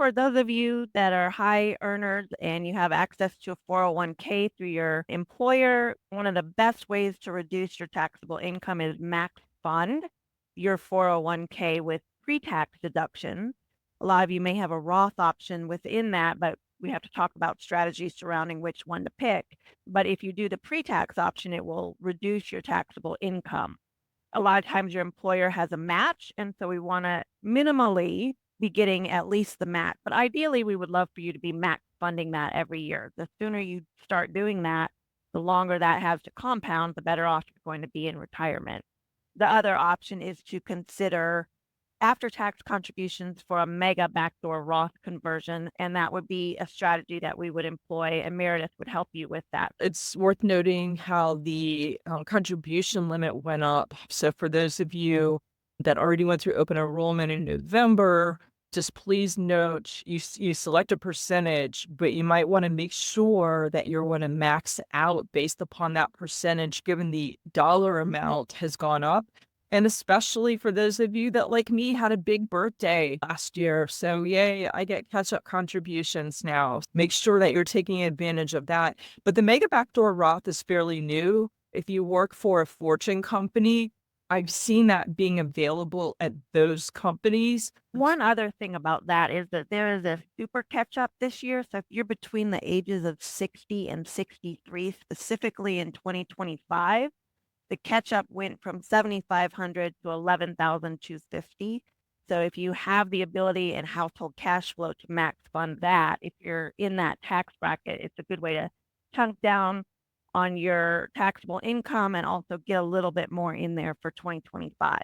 for those of you that are high earners and you have access to a 401k through your employer, one of the best ways to reduce your taxable income is max fund your 401k with pre-tax deductions. A lot of you may have a Roth option within that, but we have to talk about strategies surrounding which one to pick. But if you do the pre-tax option, it will reduce your taxable income. A lot of times your employer has a match, and so we wanna minimally be getting at least the match, but ideally, we would love for you to be max funding that every year. The sooner you start doing that, the longer that has to compound, the better off you're going to be in retirement. The other option is to consider after-tax contributions for a mega backdoor Roth conversion, and that would be a strategy that we would employ, and Meredith would help you with that. It's worth noting how the contribution limit went up. So, for those of you that already went through open enrollment in November, just please note you select a percentage, but you might want to make sure that you're going to max out based upon that percentage, given the dollar amount has gone up. And especially for those of you that, like me, had a big birthday last year. So, yay, I get catch up contributions now. Make sure that you're taking advantage of that. But the mega backdoor Roth is fairly new. If you work for a fortune company, I've seen that being available at those companies. One other thing about that is that there is a super catch up this year. So if you're between the ages of 60 and 63, specifically in 2025, the catch up went from 7,500 to 11,250. So if you have the ability and household cash flow to max fund that, if you're in that tax bracket, it's a good way to chunk down on your taxable income and also get a little bit more in there for 2025.